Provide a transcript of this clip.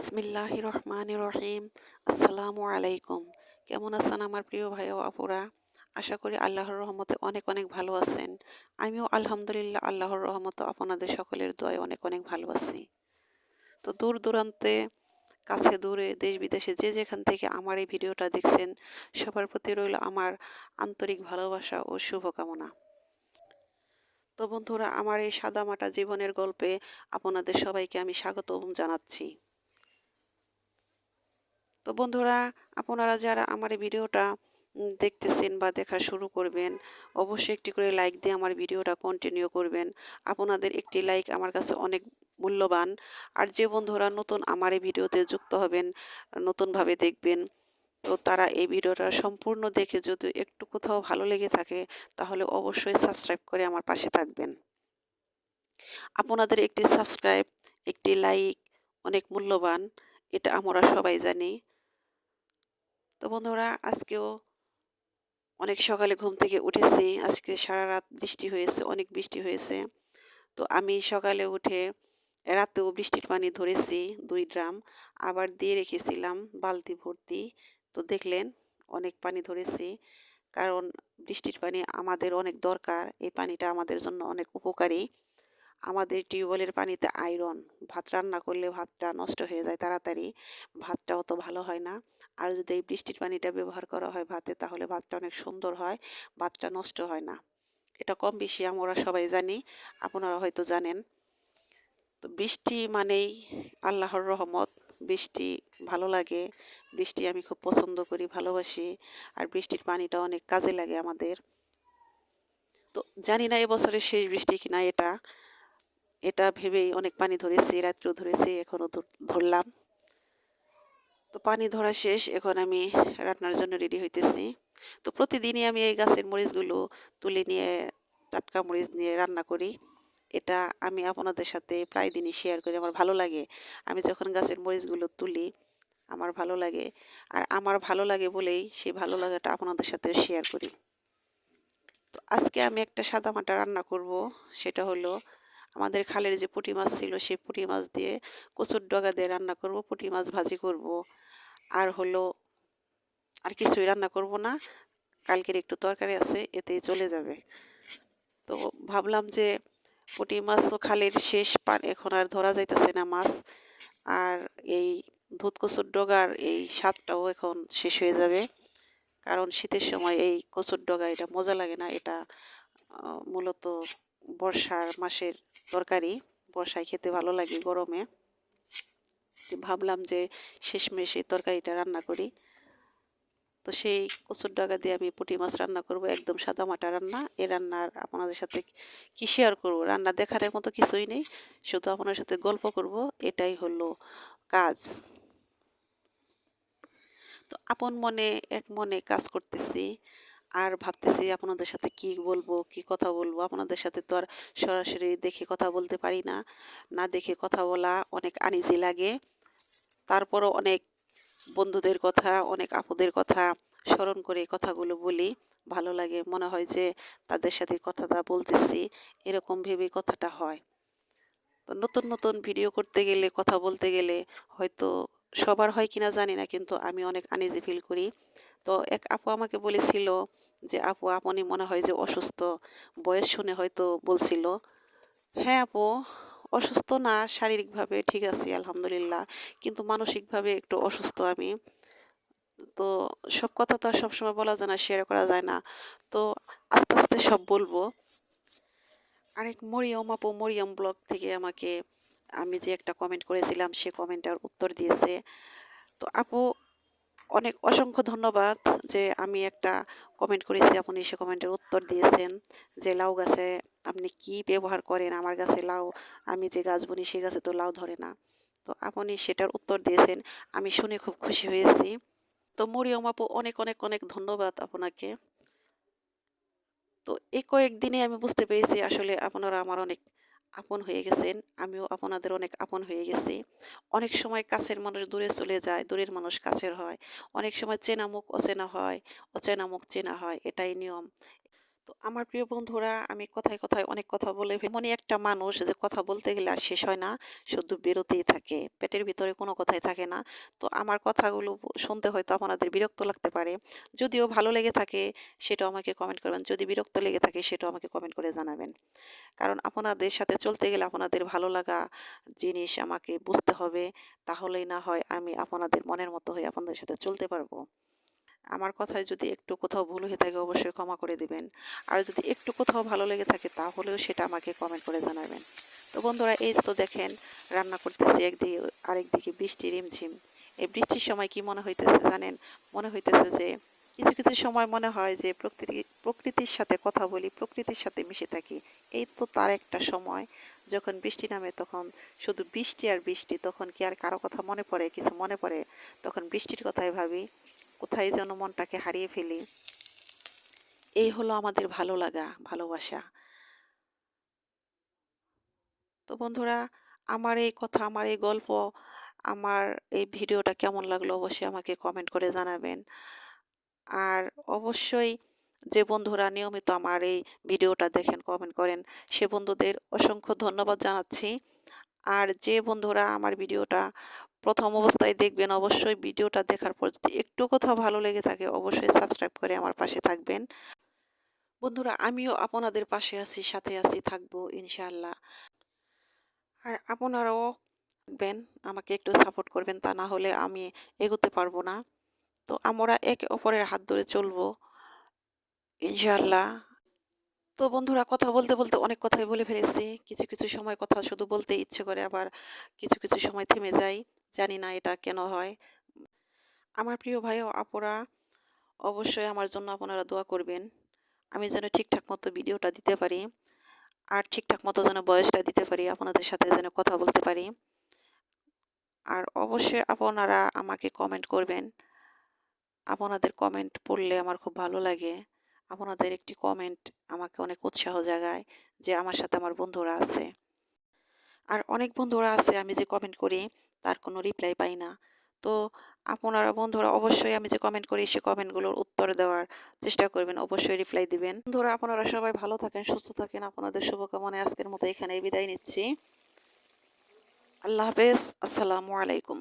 বিসমিল্লাহির রহমানির রহিম। আসসালামু আলাইকুম। কেমন আছেন আমার প্রিয় ভাই ও আপুরা? আশা করি আল্লাহর রহমতে অনেক অনেক ভালো আছেন। আমিও আলহামদুলিল্লাহ আল্লাহর রহমতে আপনাদের সকলের দোয়ায় অনেক অনেক ভালো আছি। তো দূর দূরান্তে, কাছে দূরে, দেশ বিদেশে যে যেখান থেকে আমার এই ভিডিওটা দেখছেন, সবার প্রতি রইল আমার আন্তরিক ভালোবাসা ও শুভকামনা। তো বন্ধুরা, আমার এই সাদামাটা জীবনের গল্পে আপনাদের সবাইকে আমি স্বাগতম জানাচ্ছি। তো বন্ধুরা, আপনারা যারা আমার এই ভিডিওটা দেখতেছেন বা দেখা শুরু করবেন, অবশ্যই একটি করে লাইক দিয়ে আমার ভিডিওটা কন্টিনিউ করবেন। আপনাদের একটি লাইক আমার কাছে অনেক মূল্যবান। আর যে বন্ধুরা নতুন আমার এই ভিডিওতে যুক্ত হবেন, নতুনভাবে দেখবেন, তো তারা এই ভিডিওটা সম্পূর্ণ দেখে যদি একটু কোথাও ভালো লেগে থাকে, তাহলে অবশ্যই সাবস্ক্রাইব করে আমার পাশে থাকবেন। আপনাদের একটি সাবস্ক্রাইব, একটি লাইক অনেক মূল্যবান, এটা আমরা সবাই জানি। তো বন্ধুরা, আজকেও অনেক সকালে ঘুম থেকে উঠেছি। আজকে সারা রাত বৃষ্টি হয়েছে, অনেক বৃষ্টি হয়েছে। তো আমি সকালে উঠে রাতেও বৃষ্টির পানি ধরেছি 2 ড্রাম, আবার দিয়ে রেখেছিলাম বালতি ভর্তি। তো দেখলেন অনেক পানি ধরেছি, কারণ বৃষ্টির পানি আমাদের অনেক দরকার। এই পানিটা আমাদের জন্য অনেক উপকারী। আমাদের টিউবওয়েলের পানিতে আয়রন, ভাত রান্না করলে ভাতটা নষ্ট হয়ে যায় তাড়াতাড়ি, ভাতটা অত ভালো হয় না। আর যদি এই বৃষ্টির পানিটা ব্যবহার করা হয় ভাতে, তাহলে ভাতটা অনেক সুন্দর হয়, ভাতটা নষ্ট হয় না। এটা কম বেশি আমরা সবাই জানি, আপনারা হয়তো জানেন। তো বৃষ্টি মানেই আল্লাহর রহমত। বৃষ্টি ভালো লাগে, বৃষ্টি আমি খুব পছন্দ করি, ভালোবাসি। আর বৃষ্টির পানিটা অনেক কাজে লাগে আমাদের। তো জানি না এবছরের শেষ বৃষ্টি কিনা এটা, এটা ভেবেই অনেক পানি ধরেছি, রাত্রেও ধরেছি, এখনও ধরলাম। তো পানি ধরা শেষ, এখন আমি রান্নার জন্য রেডি হইতেছি। তো প্রতিদিনই আমি এই গাছের মরিচগুলো তুলে নিয়ে, টাটকা মরিচ নিয়ে রান্না করি। এটা আমি আপনাদের সাথে প্রায় দিনই শেয়ার করি, আমার ভালো লাগে। আমি যখন গাছের মরিচগুলো তুলি, আমার ভালো লাগে। আর আমার ভালো লাগে বলেই সেই ভালো লাগাটা আপনাদের সাথে শেয়ার করি। তো আজকে আমি একটা সাদামাটা রান্না করব। সেটা হলো আমাদের খালের যে পুঁটি মাছ ছিল, সেই পুঁটি মাছ দিয়ে কচুর ডগা দিয়ে রান্না করব, পুঁটি মাছ ভাজি করব। আর হলো আর কিছুই রান্না করব না, কালকের একটু তরকারি আছে, এতেই চলে যাবে। তো ভাবলাম যে পুঁটি মাছও খালের শেষ পান, এখন আর ধরা যাইতেছে না মাছ। আর এই ধুত কচুর ডগার এই স্বাদটাও এখন শেষ হয়ে যাবে, কারণ শীতের সময় এই কচুর ডগা এটা মজা লাগে না। এটা মূলত বর্ষার মাসের তরকারি, বর্ষায় খেতে ভালো লাগে, গরমে। ভাবলাম যে শেষমেশ এই তরকারিটা রান্না করি। তো সেই কচুর ডাগা দিয়ে আমি পুঁটি মাছ রান্না করব, একদম সাদামাটা রান্না। এই রান্নার আপনাদের সাথে কি শেয়ার করব, রান্না দেখার মতো কিছুই নেই, শুধু আপনার সাথে গল্প করব, এটাই হলো কাজ। তো আপন মনে এক মনে কাজ করতেছি, আর ভাবতেছি আপনাদের সাথে কি বলবো, কি কথা বলবো। আপনাদের সাথে তো আর সরাসরি দেখে কথা বলতে পারি না, না দেখে কথা বলা অনেক আনইজি লাগে। তারপরও অনেক বন্ধুদের কথা, অনেক আপুদের কথা স্মরণ করে কথাগুলো বলি, ভালো লাগে। মনে হয় যে তাদের সাথে কথাটা বলতেছি, এরকম ভেবে কথাটা হয়। তো নতুন নতুন ভিডিও করতে গেলে, কথা বলতে গেলে হয়তো সবার হয় কিনা জানি না, কিন্তু আমি অনেক আনইজি ফিল করি। তো এক আপু আমাকে বলেছিল যে আপু আপনি মনে হয় যে অসুস্থ, বয়স শুনে হয়তো বলছিল। হ্যাঁ আপু, অসুস্থ না, শারীরিকভাবে ঠিক আছি আলহামদুলিল্লাহ, কিন্তু মানসিকভাবে একটু অসুস্থ আমি। তো সব কথা তো আর সবসময় বলা যায় না, শেয়ার করা যায় না। তো আস্তে আস্তে সব বলবো। আরেক মরিয়ম আপু, মরিয়ম ব্লগ থেকে আমাকে, আমি যে একটা কমেন্ট করেছিলাম সে কমেন্টের উত্তর দিয়েছে। তো আপু অনেক অসংখ্য ধন্যবাদ, যে আমি একটা কমেন্ট করেছি, আপনি সে কমেন্টের উত্তর দিয়েছেন যে লাউ গাছে আপনি কি ব্যবহার করেন, আমার গাছে লাউ, আমি যে গাছ বুনি সে গাছে তো লাউ ধরে না। তো আপনি সেটার উত্তর দিয়েছেন, আমি শুনে খুব খুশি হয়েছি। তো মরিয়ম আপু অনেক অনেক অনেক ধন্যবাদ আপনাকে। তো এই কয়েকদিনে আমি বুঝতে পেরেছি আসলে আপনারা আমার অনেক আপন হয়ে গেছেন, আমিও আপনাদের অনেক আপন হয়ে গেছি। অনেক সময় কাছের মানুষ দূরে চলে যায়, দূরের মানুষ কাছের হয়। অনেক সময় চেনা মুখ অচেনা হয়, অচেনা মুখ চেনা হয়, এটাই নিয়ম। তো আমার প্রিয় বন্ধুরা, আমি কথায় কথায় অনেক কথা বলে এমনই একটা মানুষ যে কথা বলতে গেলে আর শেষ হয় না, শুধু বেরোতেই থাকে, পেটের ভিতরে কোনো কথাই থাকে না। তো আমার কথাগুলো শুনতে হয়তো আপনাদের বিরক্ত লাগতে পারে। যদিও ভালো লেগে থাকে সেটাও আমাকে কমেন্ট করবেন, যদি বিরক্ত লেগে থাকে সেটাও আমাকে কমেন্ট করে জানাবেন। কারণ আপনাদের সাথে চলতে গেলে আপনাদের ভালো লাগা জিনিস আমাকে বুঝতে হবে, তাহলেই না হয় আমি আপনাদের মনের মতো হয়ে আপনাদের সাথে চলতে পারবো। আমার কথায় যদি একটু কোথাও ভুল হয়ে থাকে অবশ্যই ক্ষমা করে দিবেন। আর যদি একটু কোথাও ভালো লেগে থাকে তাহলেও সেটা আমাকে কমেন্ট করে জানাবেন। তো বন্ধুরা, এই তো দেখেন রান্না করতেছি, একদিকে আরেকদিকে বৃষ্টি রিমঝিম। এই বৃষ্টির সময় কি মনে হইতেছে জানেন? মনে হইতেছে যে কিছু কিছু সময় মনে হয় যে প্রকৃতির সাথে কথা বলি, প্রকৃতির সাথে মিশে থাকি। এই তো তার একটা সময় যখন বৃষ্টি নামে তখন শুধু বৃষ্টি আর বৃষ্টি, তখন কি আর কারো কথা মনে পড়ে, কিছু মনে পড়ে? তখন বৃষ্টির কথাই ভাবি, কোথায় যেন মনটাকে হারিয়ে ফেলি। এই হলো আমাদের ভালো লাগা, ভালোবাসা। তো বন্ধুরা, আমার এই কথা, আমার এই গল্প, আমার এই ভিডিওটা কেমন লাগলো অবশ্যই আমাকে কমেন্ট করে জানাবেন। আর অবশ্যই যে বন্ধুরা নিয়মিত আমার এই ভিডিওটা দেখেন, কমেন্ট করেন, সে বন্ধুদের অসংখ্য ধন্যবাদ জানাচ্ছি। আর যে বন্ধুরা আমার ভিডিওটা প্রথম অবস্থায় দেখবেন, অবশ্যই ভিডিওটা দেখার পর যদি একটু কোথাও ভালো লেগে থাকে অবশ্যই সাবস্ক্রাইব করে আমার পাশে থাকবেন। বন্ধুরা, আমিও আপনাদের পাশে আছি, সাথে আছি, থাকবো ইনশাআল্লাহ। আর আপনারাও থাকবেন, আমাকে একটু সাপোর্ট করবেন, তা না হলে আমি এগোতে পারবো না। তো আমরা একে অপরের হাত ধরে চলবো ইনশাআল্লাহ। তো বন্ধুরা, কথা বলতে বলতে অনেক কথাই বলে ফেলেছি। কিছু কিছু সময় কথা শুধু বলতে ইচ্ছে করে, আবার কিছু কিছু সময় থেমে যাই। জানি না এটা কেন হয়। আমার প্রিয় ভাই ও আপুরা, অবশ্যই আমার জন্য আপনারা দোয়া করবেন, আমি যেন ঠিকঠাক মতো ভিডিওটা দিতে পারি। আর ঠিকঠাক মতো যেন বয়সটা দিতে পারি, আপনাদের সাথে যেন কথা বলতে পারি। আর অবশ্যই আপনারা আমাকে কমেন্ট করবেন। আপনাদের কমেন্ট পড়লে আমার খুব ভালো লাগে। আপনাদের একটি কমেন্ট আমাকে অনেক উৎসাহ জাগায় যে আমার সাথে আমার বন্ধুরা আছে। আর অনেক বন্ধুরা আছে আমি যে কমেন্ট করি তার কোনো রিপ্লাই পাই না। তো আপনারা বন্ধুরা অবশ্যই আমি যে কমেন্ট করি সে কমেন্টগুলোর উত্তর দেওয়ার চেষ্টা করবেন, অবশ্যই রিপ্লাই দিবেন। বন্ধুরা, আপনারা সবাই ভালো থাকেন, সুস্থ থাকেন। আপনাদের শুভকামনায় আজকের মতো এখানেই বিদায় নিচ্ছি। আল্লাহ হাফেজ। আসসালামু আলাইকুম।